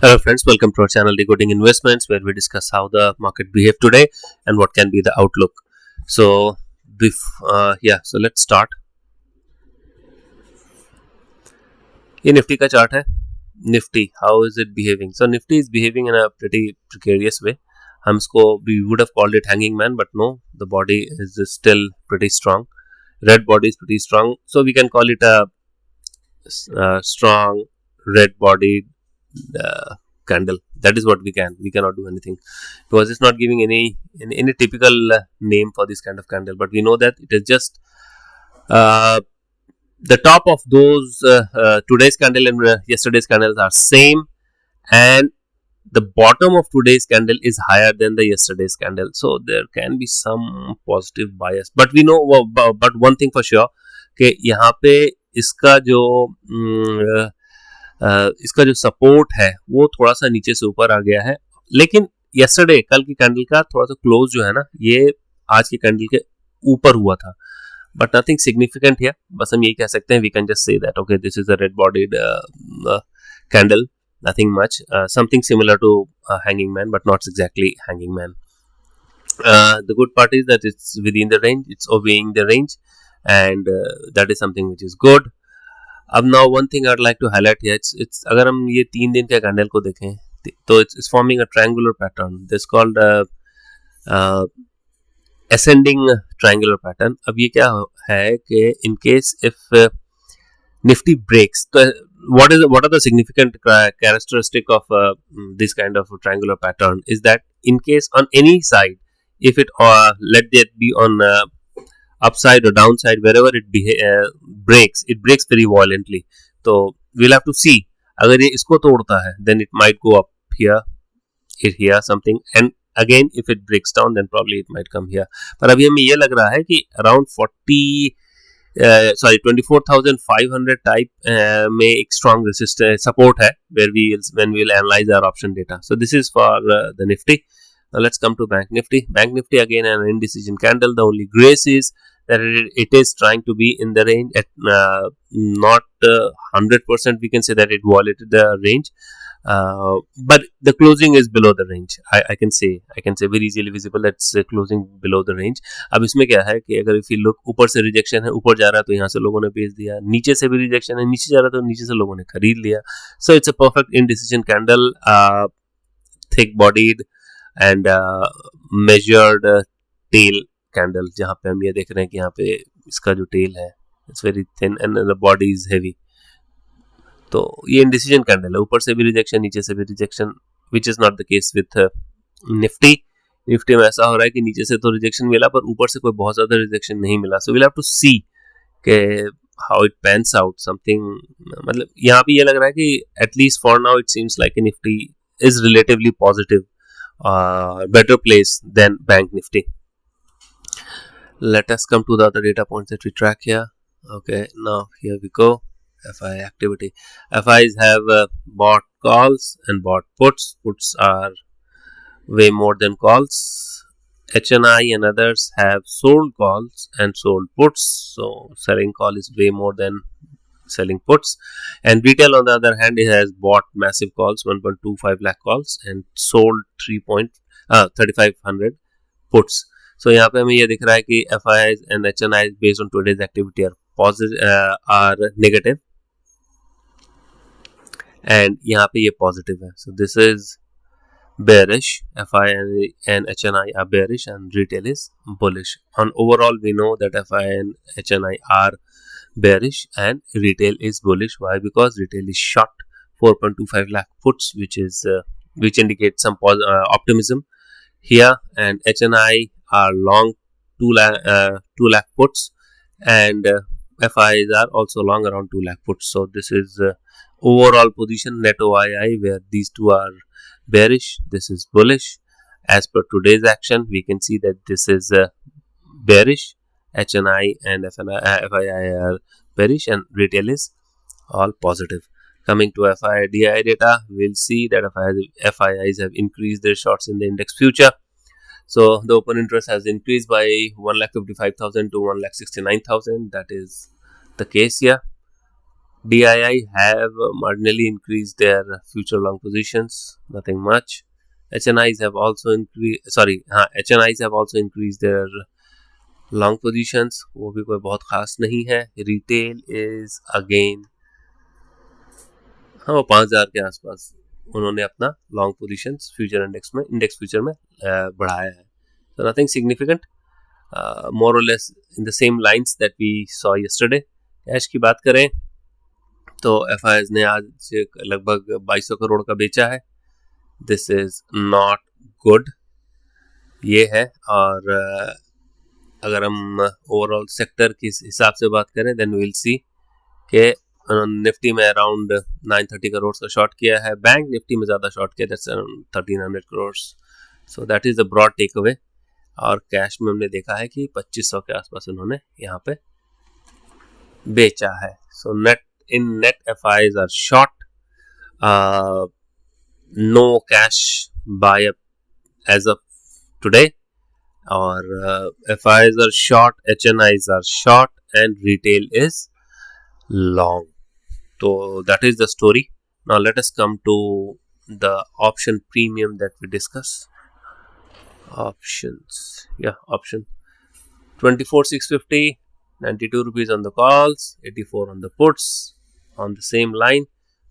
Hello friends, welcome to our channel Decoding Investments, where we discuss how the market behaved today and what can be the outlook. So, so let's start. ये Nifty का chart है. Nifty, how is it behaving? So Nifty is behaving in a pretty precarious way. हम इसको we would have called it hanging man, but no, the body is still pretty strong. Red body is pretty strong, so we can call it a strong red bodied candle. That is what we cannot do anything because it's not giving any typical name for this kind of candle, but we know that it is just uh, the top of those today's candle and yesterday's candles are same, and the bottom of today's candle is higher than the yesterday's candle, so there can be some positive bias, but we know but one thing for sure कि यहाँ पे इसका जो इसका जो support है वो थोड़ा सा नीचे से ऊपर आ गया है, लेकिन यस्टरडे कल की कैंडल का थोड़ा सा क्लोज जो है ना, ये आज की कैंडल के ऊपर हुआ था, बट नथिंग सिग्निफिकेंट है. बस हम यही कह सकते हैं, we can just say that okay this is a red bodied candle, nothing much, something similar to hanging man but not exactly hanging man. The good part is that it's within the range, it's obeying the range, and that is something which is good. अब now one thing I'd like to highlight here, it's अगर हम ये 3 दिन के candle को देखें तो it's forming a triangular pattern. This called ascending triangular pattern. अब ये क्या है कि in case if Nifty breaks, तो what are the significant characteristic of this kind of triangular pattern is that in case on any side, if it let that be on upside or downside, wherever it breaks, it breaks very violently. तो we'll have to see, अगर ये इसको तोड़ता है then it might go up here, here something, and again if it breaks down then probably it might come here. पर अभी हमें ये लग रहा है कि around 24,500 टाइप में एक स्ट्रॉन्ग रेसिस्टेंस सपोर्ट है where when we will analyze our option data. So this is for the Nifty. Now let's come to Bank Nifty. Bank Nifty again an indecision candle. The only grace is that it is trying to be in the range at not 100%. We can say that it violated the range, but the closing is below the range. I can say very easily visible that's closing below the range. अब इसमें क्या है कि अगर if you look, ऊपर से rejection है, ऊपर जा रहा है तो यहाँ से लोगों ने बेच दिया, नीचे से भी रिजेक्शन है, नीचे जा रहा है तो नीचे से लोगों ने खरीद लिया. So it's a perfect indecision candle, thick bodied and measured tail candle, जहाँ पे हम ये देख रहे हैं कि यहाँ पे इसका जो टेल है it's very thin and the body is heavy. तो ये इंडिसीजन कैंडल है, ऊपर से भी रिजेक्शन नीचे से भी rejection, which is not the case with Nifty. Nifty में ऐसा हो रहा है कि नीचे से तो रिजेक्शन मिला पर ऊपर से कोई बहुत ज्यादा रिजेक्शन नहीं मिला. सो विल हैव टू सी के how it pans out something. मतलब यहाँ पे ये लग रहा है कि at least for now it seems like Nifty is relatively positive, better place than Bank Nifty. Let us come to the other data points that we track here. Okay, now here we go. FI activity. FIs have bought calls and bought puts. Puts are way more than calls. HNI and others have sold calls and sold puts. So selling call is way more than selling puts. And retail on the other hand, it has bought massive calls, 1.25 lakh calls, and sold 3,500 puts. So यहाँ पे हमें ये दिख रहा है कि FIs and HNIs based on today's activity are positive, are negative, and यहाँ पे ये positive है. So this is bearish. FI and HNI are bearish and retail is bullish. On overall, we know that FI and HNI are bearish and retail is bullish. Why? Because retail is short 4.25 lakh puts, which indicates some optimism here, and HNI are long 2 lakh puts, and FIs are also long around 2 lakh puts. So this is overall position net OII, where these two are bearish, this is bullish. As per today's action, we can see that this is bearish, HNI and FII are bearish, and retail is all positive. Coming to FIDI data, we'll see that FIIs have increased their shorts in the index future. So the open interest has increased by 1,55,000 to 1,69,000. That is the case here. DII have marginally increased their future long positions, nothing much. HNIs have also increased their long positions, वो भी कोई बहुत खास नहीं है. Retail is again, हाँ, वो 5000 के आसपास उन्होंने अपना long positions future index future में बढ़ाया है. So nothing significant, more or less in the same lines that we saw yesterday. Cash की बात करें तो FIs ने आज लगभग 2200 करोड़ का बेचा है. दिस इज नॉट गुड, ये है. और अगर हम ओवरऑल सेक्टर के हिसाब से बात करें देन विल सी के निफ्टी में अराउंड 930 करोड़ का शॉर्ट किया है. बैंक निफ्टी में ज़्यादा शॉर्ट किया, that's around 1300 crore. So that is the broad takeaway. और कैश में हमने देखा है कि 2500 के आसपास उन्होंने यहाँ पे बेचा है. So net FIs are short, no cash buy up as of today, or FIs are short, HNIs are short, and retail is long. So that is the story. Now let us come to the option premium that we discuss. Options, option 24,650, 92 rupees on the calls, 84 on the puts, on the same line,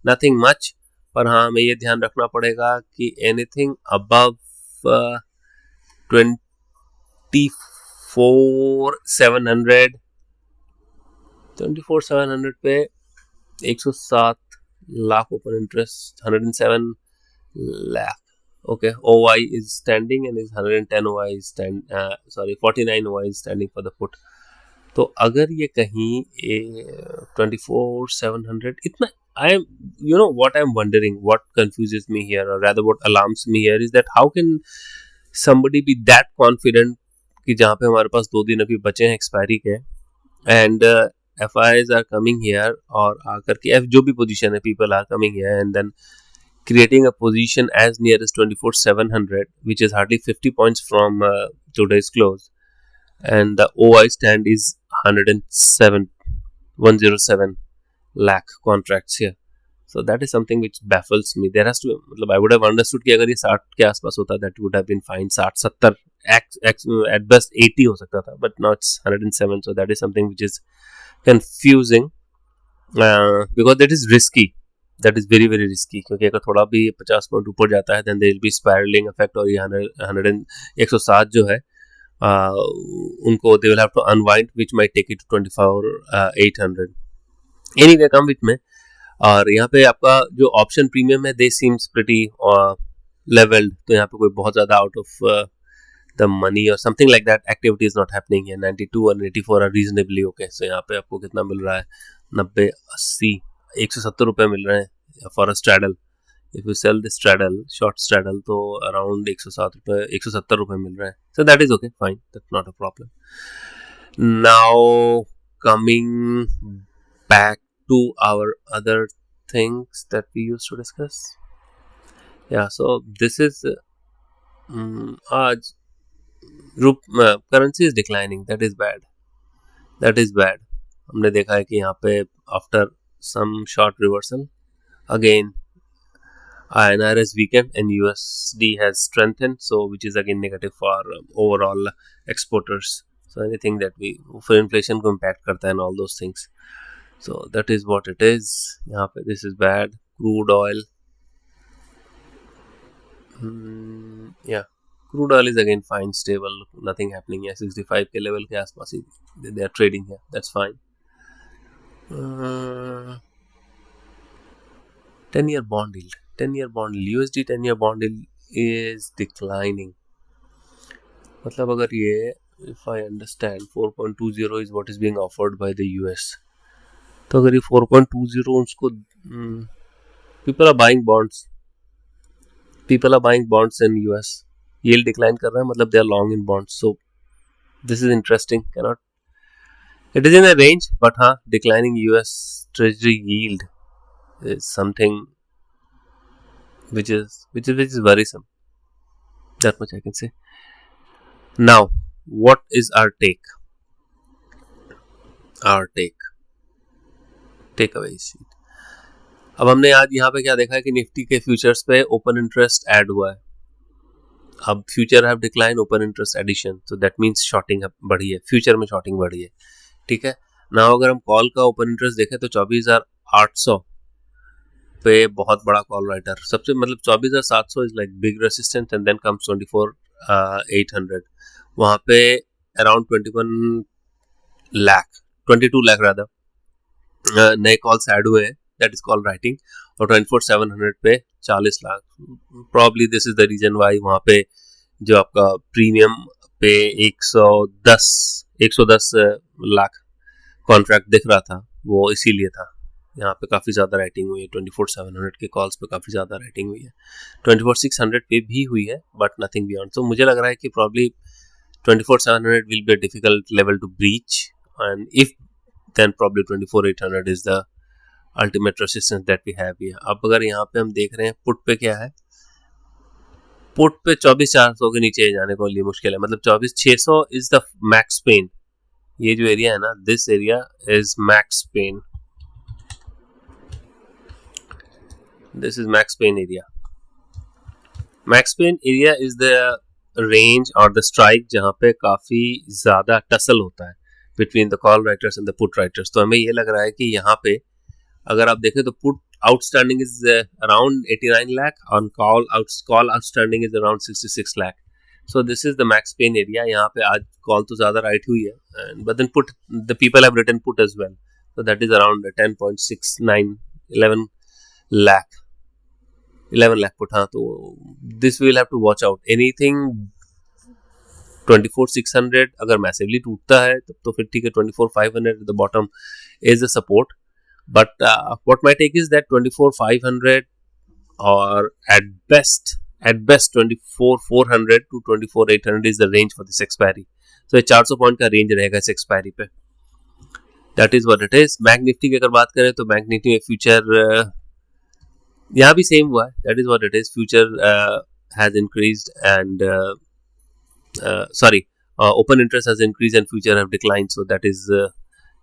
nothing much. पर हाँ, हमें ये ध्यान रखना पड़ेगा कि anything above 24,700 पे 107 lakh open interest, 107 lakh. Okay, OI is standing and is 110 OI is 49 OI is standing for the put. तो अगर ये कहीं 24,700 इतना, I am, what I am wondering, what confuses me here, or rather what alarms me here is that how can somebody be that confident कि जहाँ पे हमारे पास 2 दिन अभी बचे हैं एक्सपायरी के, and FIs are coming here, और आकर के जो भी पोजीशन है, people are coming here and then creating a position as near as 24,700, which is hardly 50 points from today's close, and the OI stand is 107 lakh contracts here. So that is something which baffles me. There has to, I would have understood कि अगर ये 60 के आसपास होता, that would have been fine. 60, 70, at best 80 हो सकता था, but now it's 107. So that is something which is confusing, because that is risky. That is very very risky, क्योंकि अगर थोड़ा भी 50 पॉइंट ऊपर जाता है then there will be spiraling effect, और ये 107 जो है उनको they will have to unwind, which might take it to 24,800. Anyway, come with me. और यहाँ पे आपका जो ऑप्शन प्रीमियम है they seems pretty leveled, तो यहाँ पे कोई बहुत ज़्यादा out of the money or something like that activity is not happening here. 92 और 84 are reasonably okay. So यहाँ पे आपको कितना मिल रहा है, 90, 80, 170 रुपये मिल रहे हैं for a straddle. If you sell the straddle, short straddle, तो around 107 रुपये, 170 रुपये मिल रहा है. So that is okay, fine, that's not a problem. Now coming back to our other things that we used to discuss. So this is आज currency is declining. That is bad. हमने देखा है कि यहाँ पे after some short reversal again INR has weakened and USD has strengthened, so which is again negative for overall exporters. So anything that for inflation को impact करता है and all those things. So that is what it is. यहाँ पे this is bad. Crude oil, crude oil is again fine, stable, nothing happening here. 65 के level के आसपास ही they are trading here. That's fine. 10-year bond yield, USD 10-year bond yield is declining. मतलब अगर ये, if I understand, 4.20 is what is being offered by the US. तो अगर ये 4.20 उसको people are buying bonds in US, yield decline कर रहा है, मतलब they are long in bonds. So this is interesting. It is in a range, but declining US Treasury yield is something which is worrisome. That much I can say. Now, what is our take? Takeaway sheet. अब हमने आज यहाँ पे क्या देखा है कि Nifty के फ्यूचर्स पे ओपन इंटरेस्ट ऐड हुआ है। अब future have decline, open interest addition, तो दैट मींस शॉर्टिंग बढ़ी है, फ्यूचर में शॉर्टिंग बढ़ी है, ठीक है ना। अगर हम कॉल का ओपन इंटरेस्ट देखें तो 24,800 पे बहुत बड़ा कॉल राइटर, सबसे मतलब 24,700 is like big resistance and then comes 24,800, वहाँ पे अराउंड 22 लाख रादर नए कॉल्स ऐड हुए हैं, दैट इज कॉल राइटिंग, और 24,700 पे 40 lakh. Probably this is the reason why वहाँ पे जो आपका प्रीमियम पे 110 लाख कॉन्ट्रैक्ट दिख रहा था वो इसीलिए था। यहाँ पे काफ़ी ज़्यादा राइटिंग हुई है, 24,700 के कॉल्स पे काफ़ी ज़्यादा राइटिंग हुई है, 24,600 पे भी हुई है बट नथिंग बियॉन्ड। तो मुझे लग रहा है कि probably 24,700 will be a difficult level to breach, and if then probably 24,800 is the ultimate resistance that we have here. अब अगर यहाँ पे हम देख रहे हैं पुट पे क्या है, पुट पे 24,400 के नीचे जाने को लिए मुश्किल है, मतलब 24,600 इज द मैक्स पेन। ये जो एरिया है ना, this area is max pain, this is max pain area. Max pain area is the range और द स्ट्राइक जहां पे काफी ज्यादा टसल होता है between the call writers and the put writers. तो हमें ये लग रहा है कि यहाँ पे अगर आप देखें तो put outstanding is around 89 lakh और call outstanding is around 66 lakh. So this is the max pain area. यहाँ पे आज कॉल तो ज्यादा राइट हुई है, but then put the people have written put as well, so that is around 10.69 11 lakh put। हाँ, तो this will have to watch out, anything 24,600 अगर मैसिवली टूटता है तब तो फिर ठीक है, 24,500 at the bottom is the support, but what my take is that 24,500 or at best 24,400 to 24,800 is the range for this expiry। so 400 point का range रहेगा इस एक्सपायरी पे, that is what it is. Bank Nifty की अगर बात करें तो bank Nifty में फ्यूचर यहाँ भी सेम हुआ है, that is what it is. Future has increased and open interest has increased and future have declined, so that is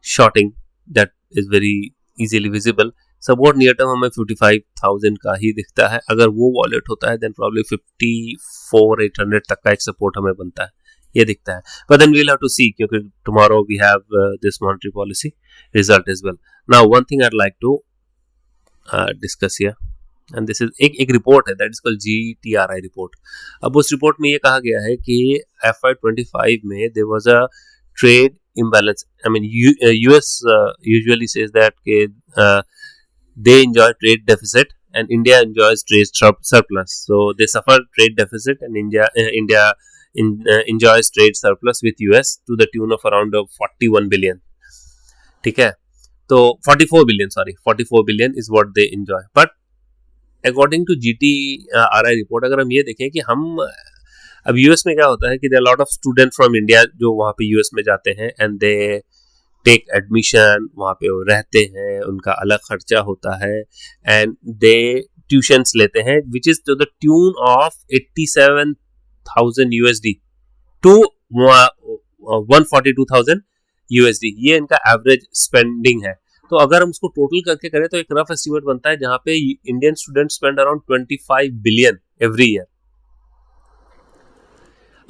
shorting, that is very easily visible। Support near term हमें 55,000 का ही दिखता है, अगर वो वॉलेट होता है देन प्रॉब्ली 54,800 तक का एक सपोर्ट हमें बनता है, ये दिखता है। But then we will have to see, क्योंकि tomorrow we have this monetary policy result as well. Now one thing I would like to discuss here, and this is एक रिपोर्ट है that is called GTRI report. अब उस report में ये कहा गया है कि FY25 में there was a trade imbalance। I mean, US usually says that they enjoy trade deficit and India enjoys trade surplus. So they suffer trade deficit and India enjoys trade surplus with US to the tune of around 41 billion। ठीक है, तो 44 billion is what they enjoy। But according to GTRI report, अगर हम ये देखें कि हम अब यूएस में क्या होता है कि there lot of student from India जो वहाँ पे यूएस में जाते हैं एंड दे टेक एडमिशन, वहाँ पे वो रहते हैं, उनका अलग खर्चा होता है एंड दे ट्यूशंस लेते हैं which is to the tune of 87,000 USD to 142,000 USD। ये इनका एवरेज स्पेंडिंग है। तो अगर हम उसको टोटल करके करें तो एक रफ एस्टिमेट बनता है जहाँ पे Indian student spend around 25 billion every year.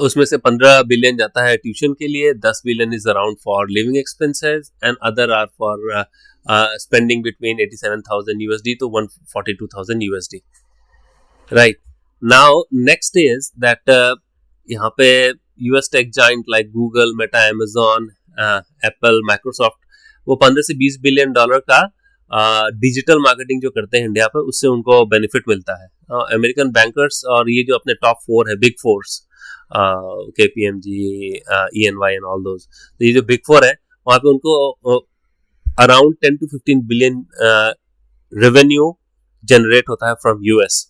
उसमें से 15 बिलियन जाता है ट्यूशन के लिए, 10 billion is around for living expenses and other are for spending between 87,000 USD to 142,000 USD। Right now next is that यहाँ पे US tech giant like Google, Meta, Amazon, Apple, Microsoft वो 15 से 20 billion dollar का digital marketing जो करते हैं India पर, उससे उनको बेनिफिट मिलता है। अमेरिकन बैंकर्स और ये जो अपने टॉप 4 है, big force, KPMG, EY and all those, तो ये जो बिग 4 है वहाँ पे उनको around 10 to 15 billion revenue generate होता है फ्रॉम यूएस।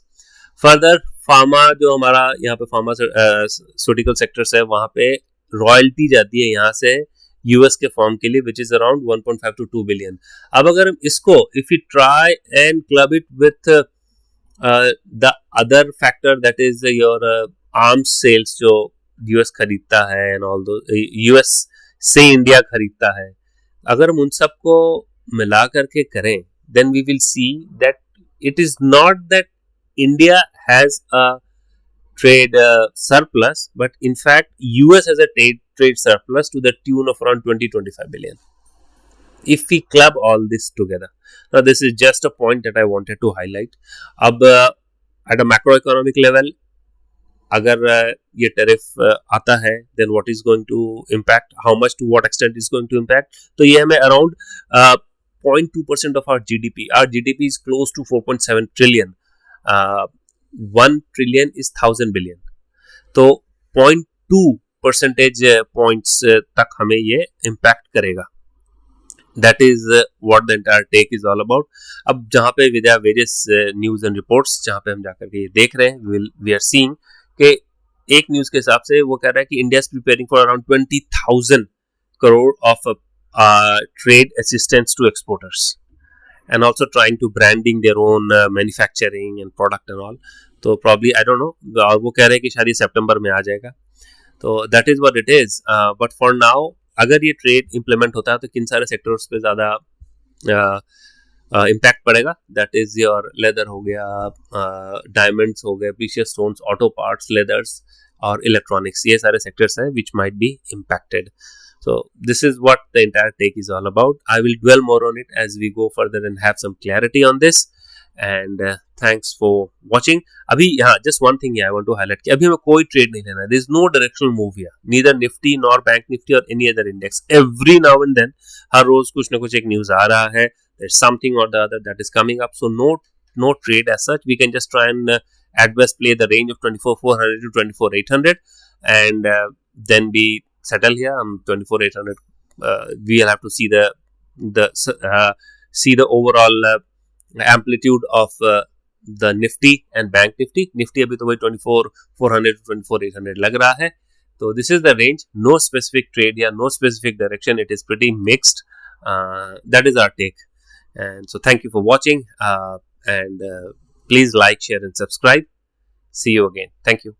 फर्दर फार्मा जो हमारा यहाँ पे फार्मास्यूटिकल सेक्टर्स है, वहाँ पे रॉयल्टी जाती है यहाँ से यूएस के फॉर्म के लिए which is around 1.5 to 2 billion. अब अगर हम इसको if you try and club it with the other factor that is your arms sales जो यूएस खरीदता है एंड ऑल दो यूएस से इंडिया खरीदता है, अगर हम उन सबको मिला करके करें, then we will see that it is not that India has a trade surplus, but in fact US has a trade surplus to the tune of around 20-25 billion if we club all this together. Now this is just a point that I wanted to highlight. अब at a macroeconomic level अगर ये tariff आता है, then what is going to impact, how much, to what extent is going to impact, तो ये हमें around 0.2% of our GDP. Our GDP is close to 4.7 trillion. 1 trillion is 1000 billion. तो 0.2 percentage points तक हमें ये impact करेगा. That is what the entire take is all about. अब जहाँ पे with various news and reports जहाँ पे हम जाकर के ये देख रहे हैं, we are seeing कि एक न्यूज के हिसाब से वो कह रहा है कि India is preparing for around 20,000 crore of trade assistance to exporters and also trying to branding their own manufacturing and product and all. तो प्रॉब्ली आई डोंट नो, और वो कह रहे हैं कि शायद ये सितंबर में आ जाएगा. तो that is what it is. But for now अगर ये ट्रेड इंप्लीमेंट होता है तो किन सारे सेक्टर्स पे ज़्यादा इम्पैक्ट पड़ेगा. दैट इज योर लेदर हो गया, डायमंड्स हो गए, precious stones, auto parts, leathers और इलेक्ट्रॉनिक्स. ये सारे सेक्टर्स हैं which might be impacted. So this is what the entire take is all about. I will dwell more on it as we go further and have some clarity on this. And thanks for watching. अभी यहाँ just one thing I want to highlight कि अभी हमें कोई trade नहीं लेना है. There is no directional move here, neither Nifty nor Bank Nifty or any other index. Every now and then हर रोज कुछ ना कुछ एक न्यूज आ रहा है. There's something or the other that is coming up. So no trade as such. We can just try and at best play the range of 24,400 to 24,800 and then we settle here. 24,800. We'll have to see the overall amplitude of the Nifty and Bank Nifty. Nifty अभी तो वही 24,400 to 24,800 लग रहा है. So this is the range. No specific trade here, no specific direction. It is pretty mixed. That is our take. And so thank you for watching and please like, share and subscribe. See you again. Thank you.